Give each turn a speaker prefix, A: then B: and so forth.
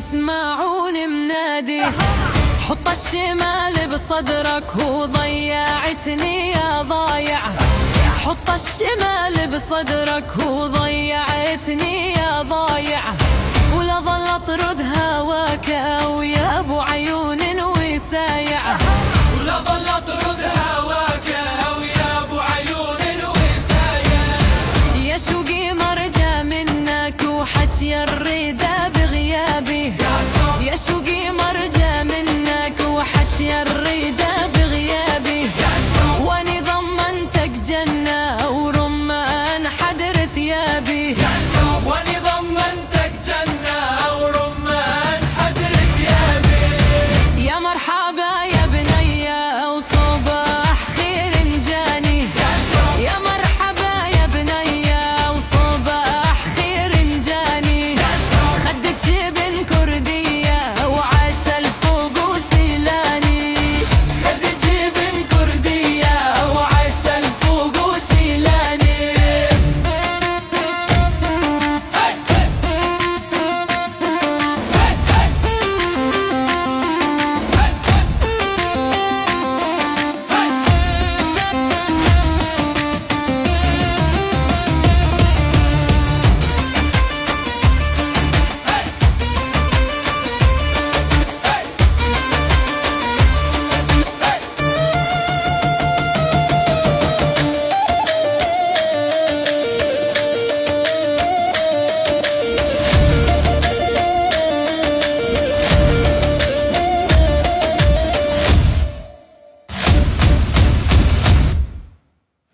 A: يسمعون منادي. حط الشمال بصدرك وضيعتني يا ضايع. حط الشمال بصدرك وضيعتني يا ضايع. ولا ظل اطرد هواك ويا ابو عيون وسايع.
B: ولا ظل اطرد هواك ويا ابو عيون وسايع.
A: يا شوقي مرجى منك وحكي الريدة بغيابي. يا شوقي مرجى منك وحكي الريدة